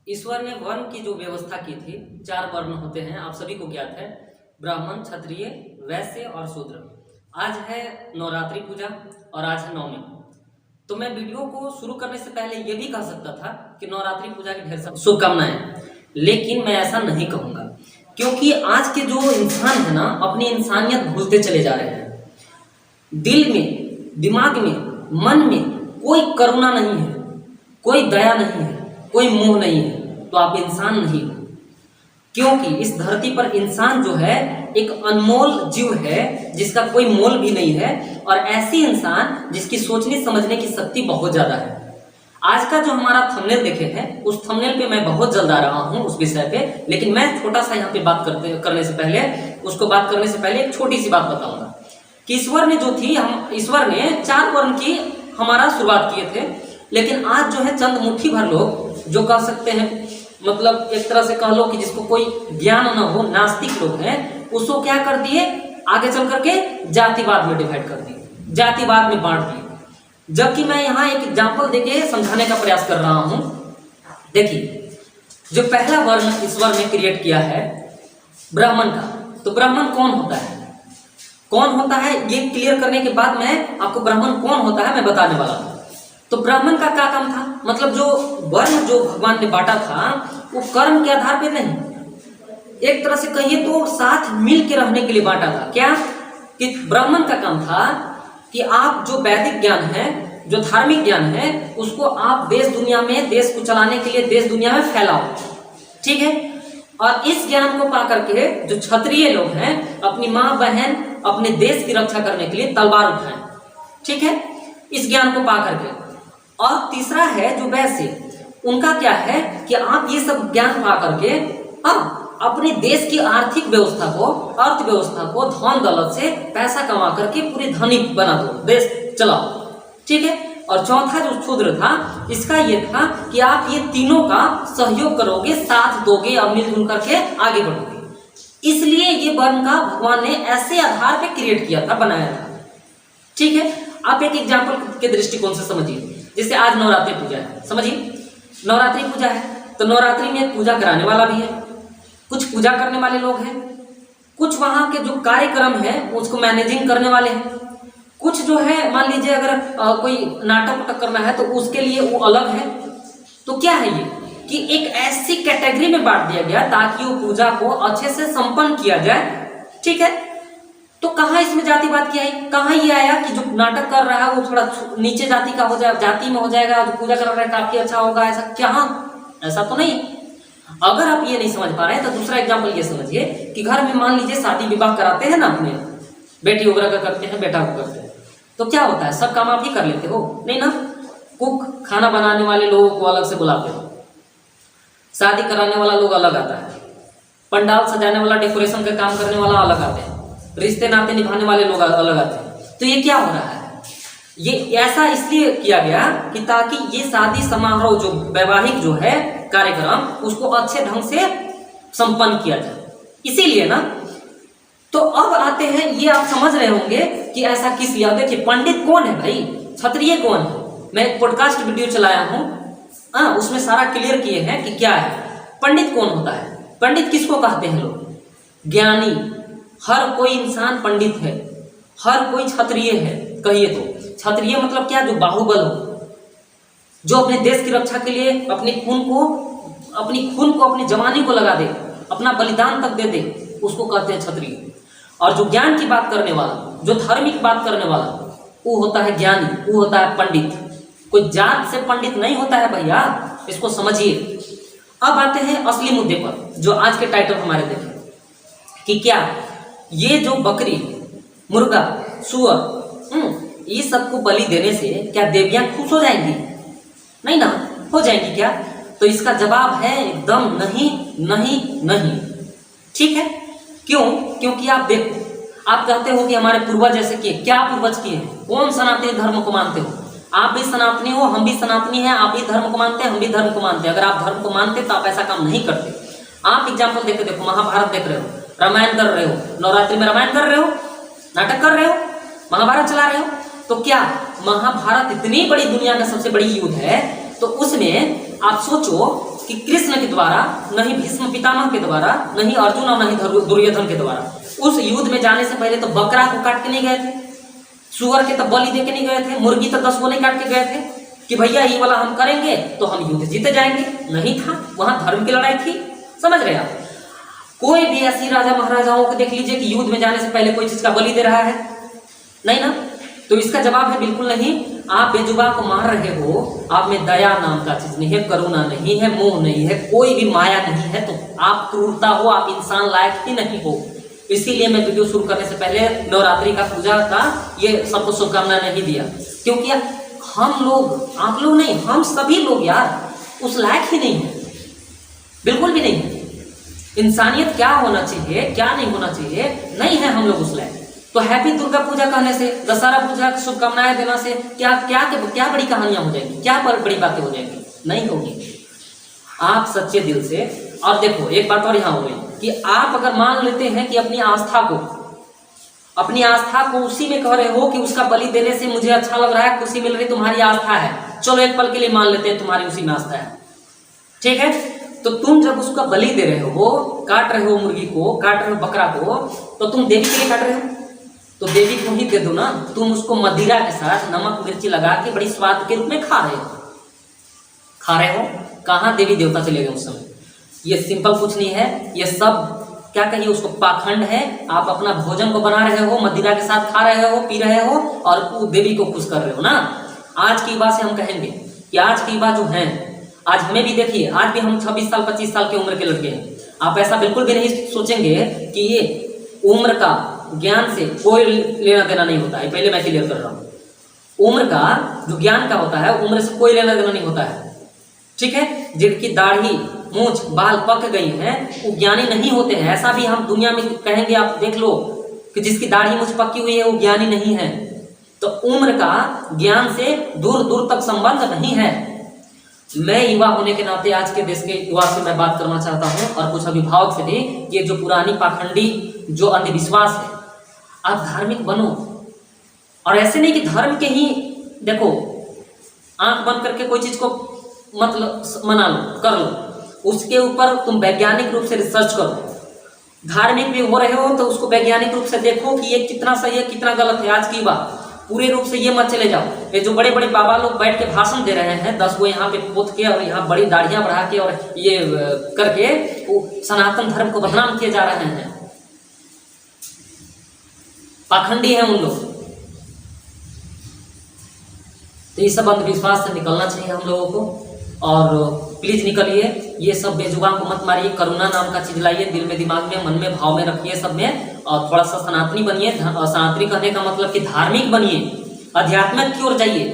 ईश्वर ने वर्ण की जो व्यवस्था की थी, 4 वर्ण होते हैं, आप सभी को ज्ञात है, ब्राह्मण, क्षत्रिय, वैश्य और शूद्र। आज है नवरात्रि पूजा और आज है नवमी। तो मैं वीडियो को शुरू करने से पहले ये भी कह सकता था कि नवरात्रि पूजा की ढेर सारी शुभकामनाएं, लेकिन मैं ऐसा नहीं कहूँगा, क्योंकि आज के जो इंसान है ना, अपनी इंसानियत भूलते चले जा रहे हैं। दिल में, दिमाग में, मन में कोई करुणा नहीं है, कोई दया नहीं है, कोई मोह नहीं है, तो आप इंसान नहीं हो। क्योंकि इस धरती पर इंसान जो है एक अनमोल जीव है, जिसका कोई मोल भी नहीं है, और ऐसी इंसान जिसकी सोचने समझने की शक्ति बहुत ज्यादा है। आज का जो हमारा थंबनेल देखे हैं, उस थंबनेल पे मैं बहुत जल्द आ रहा हूं उस विषय पे, लेकिन मैं छोटा सा यहाँ पे बात करने से पहले एक छोटी सी बात बताऊंगा कि ईश्वर ने जो थी, ईश्वर ने 4 वर्ण की हमारा शुरुआत किए थे, लेकिन आज जो है चंद मुट्ठी भर लोग जो कह सकते हैं, मतलब एक तरह से कह लो कि जिसको कोई ज्ञान न हो, नास्तिक लोग हैं, उसको क्या कर दिए, आगे चल करके जातिवाद में डिवाइड कर दिए, जातिवाद में बांट दिए। जबकि मैं यहाँ एक एग्जाम्पल देके समझाने का प्रयास कर रहा हूं। देखिए, जो पहला वर्ण ईश्वर ने क्रिएट किया है ब्राह्मण का, तो ब्राह्मण कौन होता है, कौन होता है, ये क्लियर करने के बाद मैं आपको ब्राह्मण कौन होता है मैं बताने वाला हूं। तो ब्राह्मण का क्या काम था, मतलब जो वर्ण जो भगवान ने बांटा था, वो कर्म के आधार पे नहीं, एक तरह से कहिए तो साथ मिल के रहने के लिए बांटा था। क्या कि ब्राह्मण का काम था कि आप जो वैदिक ज्ञान है, जो धार्मिक ज्ञान है, उसको आप देश दुनिया में, देश को चलाने के लिए देश दुनिया में फैलाओ, ठीक है। और इस ज्ञान को पा करके जो क्षत्रिय लोग हैं, अपनी माँ बहन, अपने देश की रक्षा करने के लिए तलवार उठाएं, ठीक है, इस ज्ञान को पा करके। और तीसरा है जो वैश्य, उनका क्या है कि आप ये सब ज्ञान पा करके अपने देश की आर्थिक व्यवस्था को, अर्थव्यवस्था को धन दौलत से पैसा कमा करके पूरे धनिक बना दो, देश चलाओ, ठीक है। और चौथा जो शूद्र था, इसका ये था कि आप ये तीनों का सहयोग करोगे, साथ दोगे और मिलजुल करके आगे बढ़ोगे। इसलिए ये वर्ण का भगवान ने ऐसे आधार पे क्रिएट किया था, बनाया था, ठीक है। आप एक एग्जाम्पल के दृष्टिकोण से समझिए, जैसे आज नवरात्रि पूजा है, समझिए नवरात्रि पूजा है, तो नवरात्रि में पूजा कराने वाला भी है, कुछ पूजा करने वाले लोग हैं, कुछ वहां के जो कार्यक्रम है उसको मैनेजिंग करने वाले हैं, कुछ जो है मान लीजिए अगर कोई नाटक वाटक करना है तो उसके लिए वो अलग है। तो क्या है ये कि एक ऐसी कैटेगरी में बांट दिया गया ताकि वो पूजा को अच्छे से संपन्न किया जाए, ठीक है। तो कहाँ इसमें जातिवाद की आई, कहाँ ये आया कि जो नाटक कर रहा है वो थोड़ा नीचे जाति का हो जाए, जाति में हो जाएगा, जो पूजा कर रहा है काफी अच्छा होगा, ऐसा क्या, ऐसा तो नहीं। अगर आप ये नहीं समझ पा रहे हैं तो दूसरा एग्जाम्पल ये समझिए कि घर में मान लीजिए शादी विवाह कराते हैं ना, अपने बेटी वगैरह का करते हैं, बेटा को करते हैं, तो क्या होता है, सब काम आप ही कर लेते हो, नहीं ना। कुक, खाना बनाने वाले लोगों को अलग से बुलाते हो, शादी कराने वाला लोग अलग आता है, पंडाल सजाने वाला, डेकोरेशन का काम करने वाला अलग आते हैं, रिश्ते नाते निभाने वाले लोग अलग आते हैं। तो ये क्या हो रहा है, ये ऐसा इसलिए किया गया कि ताकि ये शादी समारोह जो वैवाहिक जो है कार्यक्रम, उसको अच्छे ढंग से संपन्न किया जाए, इसीलिए ना। तो अब आते हैं, ये आप समझ रहे होंगे कि ऐसा किस लिए। देखिए, पंडित कौन है भाई, क्षत्रिय कौन है, मैं एक पॉडकास्ट वीडियो चलाया हूं, उसमें सारा क्लियर किए हैं कि क्या है पंडित, कौन होता है पंडित, किसको कहते हैं लोग, ज्ञानी। हर कोई इंसान पंडित है, हर कोई क्षत्रिय है, कहिए तो क्षत्रिय मतलब क्या, जो बाहुबल हो, जो अपने देश की रक्षा के लिए अपने खून को अपनी जवानी को लगा दे, अपना बलिदान तक दे दे, उसको कहते हैं क्षत्रिय। और जो ज्ञान की बात करने वाला, जो धार्मिक बात करने वाला, वो होता है ज्ञानी, वो होता है पंडित। कोई जात से पंडित नहीं होता है भैया, इसको समझिए। अब आते हैं असली मुद्दे पर, जो आज के टाइटल हमारे देखें कि क्या ये जो बकरी, मुर्गा, सुअर, ये सबको बलि देने से क्या देवियां खुश हो जाएंगी, नहीं ना, हो जाएंगी क्या? तो इसका जवाब है एकदम नहीं, नहीं, नहीं, ठीक है। क्यों? क्योंकि आप देखो, आप कहते हो कि हमारे पूर्वज ऐसे किए, क्या पूर्वज किए, कौन सनातनी धर्म को मानते हो? आप भी सनातनी हो, हम भी सनातनी हैं, आप भी धर्म को मानते हैं, हम भी धर्म को मानते हैं। अगर आप धर्म को मानते तो आप ऐसा काम नहीं करते। आप एग्जाम्पल देखे देखो, महाभारत देख रहे हो, रामायण कर रहे हो, नवरात्रि में रामायण कर रहे हो, नाटक कर रहे हो, महाभारत चला रहे हो, तो क्या महाभारत इतनी बड़ी दुनिया का सबसे बड़ी युद्ध है, तो उसमें आप सोचो कि कृष्ण के द्वारा, न ही भीष्म पितामह के द्वारा, न ही अर्जुन और न ही दुर्योधन के द्वारा उस युद्ध में जाने से पहले तो बकरा को काट के नहीं गए थे, सुअर के तो बलि दे के नहीं गए थे, मुर्गी तो 10 को नहीं काट के गए थे कि भैया ये वाला हम करेंगे तो हम युद्ध जीते जाएंगे। नहीं था, वहां धर्म की लड़ाई थी। समझ रहे आप? कोई भी ऐसी राजा महाराजाओं को देख लीजिए कि युद्ध में जाने से पहले कोई चीज का बलि दे रहा है, नहीं ना। तो इसका जवाब है बिल्कुल नहीं। आप बेजुबान को मार रहे हो, आप में दया नाम का चीज नहीं है, करुणा नहीं है, मोह नहीं है, कोई भी माया नहीं है, तो आप क्रूरता हो, आप इंसान लायक ही नहीं हो। इसीलिए मैं वीडियो शुरू करने से पहले नवरात्रि का पूजा का ये सबको शुभकामना नहीं दिया, क्योंकि हम लोग, आप लोग नहीं, हम सभी लोग यार उस लायक ही नहीं है, बिल्कुल भी नहीं है। इंसानियत क्या होना चाहिए, क्या नहीं होना चाहिए, नहीं है हम लोग उस लायक। तो हैप्पी दुर्गा पूजा कहने से, दशहरा पूजा की शुभकामनाएं देना से क्या क्या क्या बड़ी कहानियां हो जाएंगी, क्या बड़ी बातें हो जाएंगी? नहीं होगी। आप सच्चे दिल से, और देखो एक बात और यहाँ हो गई कि आप अगर मान लेते हैं कि अपनी आस्था को उसी में कह रहे हो कि उसका बलि देने से मुझे अच्छा लग रहा है, खुशी मिल रही, तुम्हारी आस्था है, चलो एक पल के लिए मान लेते हैं तुम्हारी उसी में आस्था है, ठीक है। तो तुम जब उसका बलि दे रहे हो, काट रहे हो मुर्गी को, काट रहे हो बकरा को, तो तुम देवी के लिए काट रहे हो, तो देवी को ही दे दो ना। तुम उसको मदिरा के साथ नमक मिर्ची लगा के बड़ी स्वाद के रूप में खा रहे हो। कहाँ देवी देवता चले गए उस समय? ये सिंपल कुछ नहीं है, ये सब क्या कहिए उसको, पाखंड है। आप अपना भोजन को बना रहे हो, मदिरा के साथ खा रहे हो, पी रहे हो, और देवी को खुश कर रहे हो ना। आज की बात से हम कहेंगे कि आज की बात जो है, आज हमें भी देखिए, आज भी हम 26 साल 25 साल की उम्र के लड़के हैं। आप ऐसा बिल्कुल भी नहीं सोचेंगे कि ये उम्र का ज्ञान से कोई लेना देना नहीं होता है। पहले मैं क्लियर कर रहा हूँ, उम्र का जो ज्ञान का होता है, उम्र से कोई लेना देना नहीं होता है, ठीक है। जिनकी दाढ़ी मूंछ बाल पक गई हैं वो ज्ञानी नहीं होते हैं। ऐसा भी हम दुनिया में कहेंगे, आप देख लो कि जिसकी दाढ़ी मूंछ पकी हुई है वो ज्ञानी नहीं है। तो उम्र का ज्ञान से दूर दूर तक संबंध नहीं है। मैं युवा होने के नाते आज के देश के युवा से मैं बात करना चाहता हूं, और कुछ अभिभावक से भी, ये जो पुरानी पाखंडी जो अंधविश्वास है, आप धार्मिक बनो। और ऐसे नहीं कि धर्म के ही देखो, आंख बंद करके कोई चीज को मतलब मना लो, कर लो, उसके ऊपर तुम वैज्ञानिक रूप से रिसर्च करो। धार्मिक भी हो रहे हो तो उसको वैज्ञानिक रूप से देखो कि ये कितना सही है, कितना गलत है। आज की बात पूरे रूप से ये मत चले जाओ। ये जो बड़े बड़े बाबा लोग बैठ के भाषण दे रहे हैं, 10 को यहाँ पे पोत के और यहाँ बड़ी दाढ़ियां बढ़ा के और ये करके वो सनातन धर्म को बदनाम किए जा रहे हैं। पाखंडी हैं उन लोग। तो ये सब अंधविश्वास से निकलना चाहिए हम लोगों को। और प्लीज निकलिए, ये सब बेजुबान को मत मारिए, करुणा नाम का चीज लाइए दिल में, दिमाग में, मन में, भाव में रखिए सब में, और थोड़ा सा सनातनी बनिए। सनातनी कहने का मतलब कि धार्मिक बनिए, अध्यात्मिक की ओर जाइए।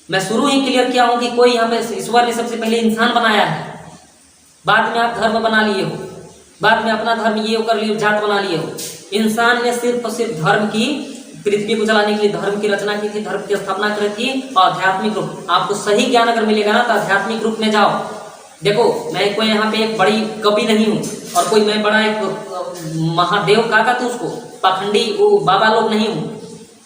मैं शुरू ही क्लियर किया हूं कि कोई यहाँ पे ईश्वर ने सबसे पहले इंसान बनाया है, बाद में आप धर्म बना लिए हो, बाद में अपना धर्म ये कर लिए, जात बना लिए हो। इंसान ने सिर्फ और सिर्फ धर्म की, पृथ्वी को चलाने के लिए धर्म की रचना की थी, धर्म की स्थापना करी थी। और आध्यात्मिक रूप, आपको सही ज्ञान अगर मिलेगा ना तो आध्यात्मिक रूप में जाओ। देखो मैं कोई यहाँ पे एक बड़ी कवि नहीं हूँ, और कोई मैं बड़ा एक महादेव काका तो उसको पाखंडी वो बाबा लोग नहीं हूँ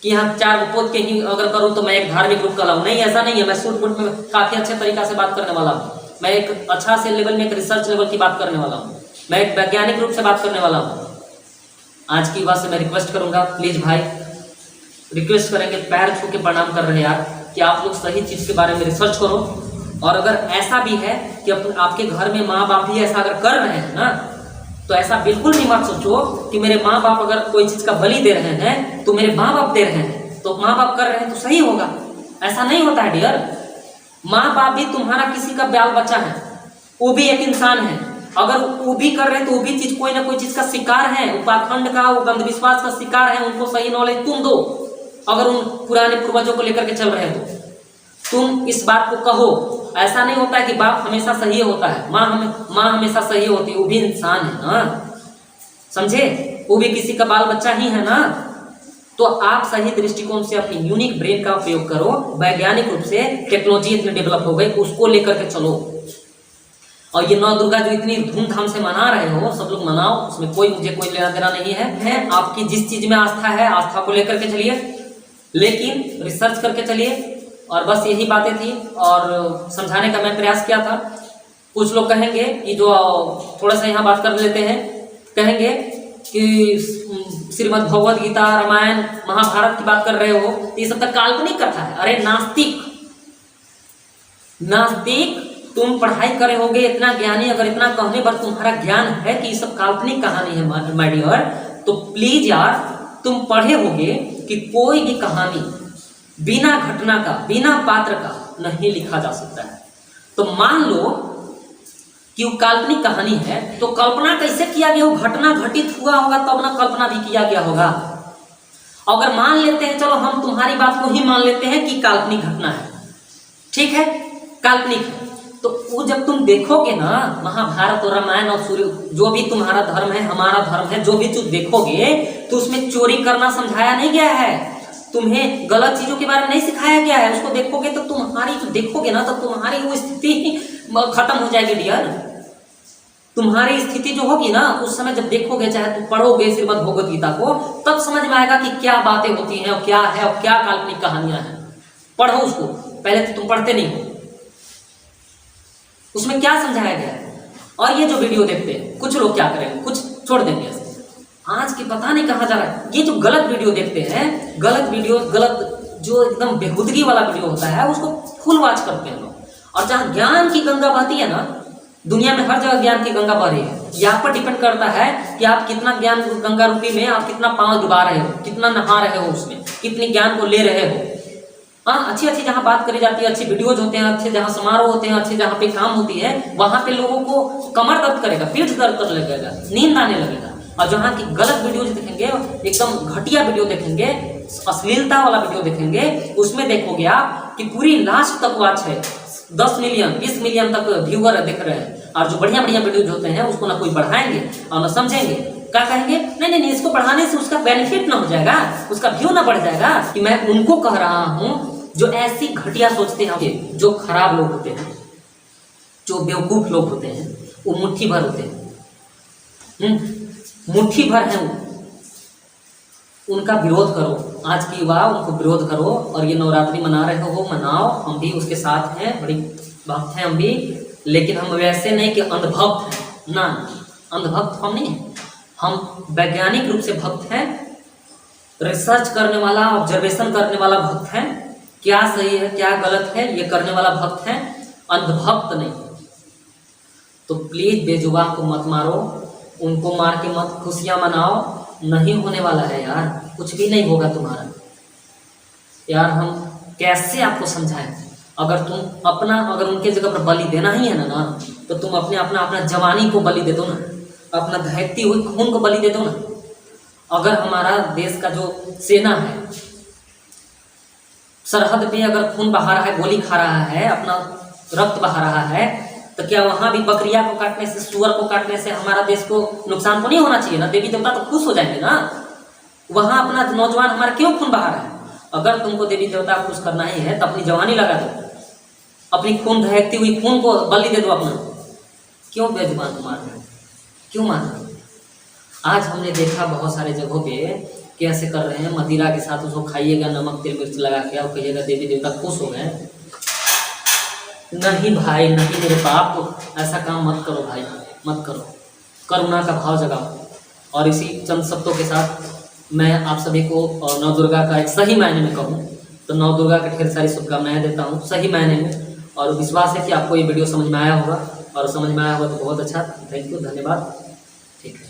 कि यहाँ 4 पोत के ही अगर करूँ तो मैं एक धार्मिक रूप कहलाऊँ। नहीं, ऐसा नहीं है। मैं सूट बूट में काफी अच्छे तरीका से बात करने वाला हूँ। मैं एक अच्छा से लेवल में, एक रिसर्च लेवल की बात करने वाला हूँ। मैं एक वैज्ञानिक रूप से बात करने वाला हूँ। आज की बात से मैं रिक्वेस्ट करूंगा, प्लीज भाई रिक्वेस्ट करेंगे, पैर छू के प्रणाम कर रहे हैं यार, कि आप लोग सही चीज के बारे में रिसर्च करो। और अगर ऐसा भी है कि आपके घर में माँ बाप ही ऐसा अगर कर रहे हैं ना, तो ऐसा बिल्कुल भी मत सोचो कि मेरे माँ बाप अगर कोई चीज का बलि दे रहे हैं तो मेरे माँ बाप दे रहे हैं, तो माँ बाप कर रहे हैं तो सही होगा। ऐसा नहीं होता है डियर। माँ बाप भी तुम्हारा किसी का बाल बच्चा है, वो भी एक इंसान है। अगर वो भी कर रहे हैं तो वो भी चीज कोई ना कोई चीज का शिकार है, पाखंड का, वो अंधविश्वास का शिकार है। उनको सही नॉलेज तुम दो। अगर उन पुराने पूर्वजों को लेकर के चल रहे हो तुम इस बात को कहो। ऐसा नहीं होता है कि बाप हमेशा सही होता है, माँ हमेशा सही होती है। वो भी इंसान है ना, समझे? वो भी किसी का बाल बच्चा ही है ना। तो आप सही दृष्टिकोण से अपनी यूनिक ब्रेन का उपयोग करो। वैज्ञानिक रूप से टेक्नोलॉजी इतनी डेवलप हो गई, उसको लेकर के चलो। और ये 9 दुर्गा जो इतनी धूमधाम से मना रहे हो, सब लोग मनाओ, उसमें मुझे कोई लेना देना नहीं है। आपकी जिस चीज में आस्था है, आस्था को लेकर के चलिए, लेकिन रिसर्च करके चलिए। और बस यही बातें थी और समझाने का मैं प्रयास किया था। कुछ लोग कहेंगे कि जो थोड़ा सा यहाँ बात कर लेते हैं, कहेंगे कि श्रीमद् भगवद गीता, रामायण, महाभारत की बात कर रहे हो तो ये सब तक काल्पनिक कथा है। अरे नास्तिक, नास्तिक तुम पढ़ाई करे होगे इतना ज्ञानी, अगर इतना कहने पर तुम्हारा ज्ञान है कि ये सब काल्पनिक कहानी है माय डियर, तो प्लीज यार तुम पढ़े होगे कि कोई भी कहानी बिना घटना का, बिना पात्र का नहीं लिखा जा सकता है। तो मान लो कि वो काल्पनिक कहानी है तो कल्पना कैसे किया गया हो, घटना घटित हुआ होगा तब ना कल्पना भी किया गया होगा। अगर मान लेते हैं, चलो हम तुम्हारी बात को ही मान लेते हैं कि काल्पनिक घटना है, ठीक है, काल्पनिक है, तो वो जब तुम देखोगे ना महाभारत और रामायण और सूर्य, जो भी तुम्हारा धर्म है, हमारा धर्म है, जो भी तुम देखोगे तो उसमें चोरी करना समझाया नहीं गया है, तुम्हें गलत चीजों के बारे में नहीं सिखाया गया है। उसको देखोगे तो तुम्हारी, जो देखोगे ना तो तुम्हारी वो स्थिति खत्म हो जाएगी डियर। तुम्हारी स्थिति जो होगी ना उस समय जब देखोगे, चाहे तुम पढ़ोगे श्रीमद् भगवद गीता को, तब समझ में आएगा कि क्या बातें होती हैं और क्या है और क्या काल्पनिक कहानियां हैं। पढ़ो उसको, पहले तो तुम पढ़ते नहीं हो, उसमें क्या समझाया गया है। और ये जो वीडियो देखते हैं कुछ लोग क्या करेंगे, कुछ छोड़ देंगे ऐसे, आज की पता नहीं कहाँ जा रहा है। ये जो गलत वीडियो देखते हैं, गलत वीडियो, गलत जो एकदम बेहुदगी वाला वीडियो होता है उसको फुल वॉच करते हैं लोग। और जहाँ ज्ञान की गंगा बहती है ना, दुनिया में हर जगह ज्ञान की गंगा बह रही है। ये आप पर डिपेंड करता है कि आप कितना ज्ञान गंगा रूपी में आप कितना पांव डुबा रहे हो, कितना नहा रहे हो, उसमें कितनी ज्ञान को ले रहे हो। हाँ, अच्छी अच्छी जहाँ बात करी जाती है, अच्छी वीडियोज होते हैं, अच्छे जहाँ समारोह होते हैं, अच्छे जहाँ पे काम होती है, वहां पे लोगों को कमर दर्द करेगा, पीठ दर्द कर लगेगा, नींद आने लगेगा। और जहाँ की गलत वीडियोज देखेंगे, एकदम घटिया वीडियो देखेंगे, अश्लीलता वाला वीडियो देखेंगे, उसमें देखोगे आप कि पूरी लास्ट तक वॉच है, 10 मिलियन 20 मिलियन तक व्यूअर देख रहे हैं। और जो बढ़िया बढ़िया वीडियोज होते हैं उसको ना कोई बढ़ाएंगे और ना समझेंगे। क्या कहेंगे, नहीं नहीं, इसको बढ़ाने से उसका बेनिफिट ना हो जाएगा, उसका व्यू ना बढ़ जाएगा। कि मैं उनको कह रहा हूं जो ऐसी घटिया सोचते हैं, जो खराब लोग होते हैं, जो बेवकूफ लोग होते हैं, वो मुट्ठी भर होते हैं, मुट्ठी भर है वो। उनका विरोध करो, आज की युवा उनको विरोध करो। और ये नवरात्रि मना रहे हो, मनाओ, हम भी उसके साथ हैं, बड़ी भक्त हैं हम भी, लेकिन हम वैसे नहीं कि अंधभक्त हैं ना, अंधभक्त हम नहीं हैं, हम वैज्ञानिक रूप से भक्त हैं, रिसर्च करने वाला, ऑब्जर्वेशन करने वाला भक्त हैं, क्या सही है क्या गलत है ये करने वाला भक्त है, अंधभक्त नहीं। तो प्लीज बेजुबान को मत मारो, उनको मार के मत खुशियां मनाओ, नहीं होने वाला है यार, कुछ भी नहीं होगा तुम्हारा यार। हम कैसे आपको समझाएं, अगर तुम अपना, अगर उनके जगह पर बलि देना ही है ना तो तुम अपना जवानी को बलि दे दो ना, अपना दहकती हुई खून को बलि दे दो ना। अगर हमारा देश का जो सेना है सरहद पे अगर खून बहा रहा है, गोली खा रहा है, अपना रक्त बहा रहा है, तो क्या वहां भी बकरिया को काटने से, सुअर को काटने से हमारा देश को नुकसान तो नहीं होना चाहिए ना? देवी देवता तो खुश हो जाएंगे ना। वहां अपना नौजवान हमारा क्यों खून बहा रहा है? अगर तुमको देवी देवता खुश करना ही है तो अपनी जवानी लगा दो, अपनी खून दहकती हुई खून को बलि दे दो अपना। क्यों बेजुबान को मार रहे हो, क्यों मार रहे हो? आज हमने देखा बहुत सारे जगहों पे कैसे कर रहे हैं, मदिरा के साथ उसको खाइएगा, नमक तेल मिर्च लगा के, और कहिएगा देवी देवता खुश हो गए। नहीं भाई नहीं मेरे बाप, तो ऐसा काम मत करो भाई, मत करो, करुणा का भाव जगाओ। और इसी चंद शब्दों के साथ मैं आप सभी को नौ दुर्गा का एक सही मायने में कहूँ तो नौ दुर्गा के ढेर सारी शुभकामनाएं देता हूँ सही मायने में। और विश्वास है कि आपको ये वीडियो समझ में आया होगा, और समझ में आया होगा तो बहुत अच्छा, थैंक यू, धन्यवाद, ठीक है।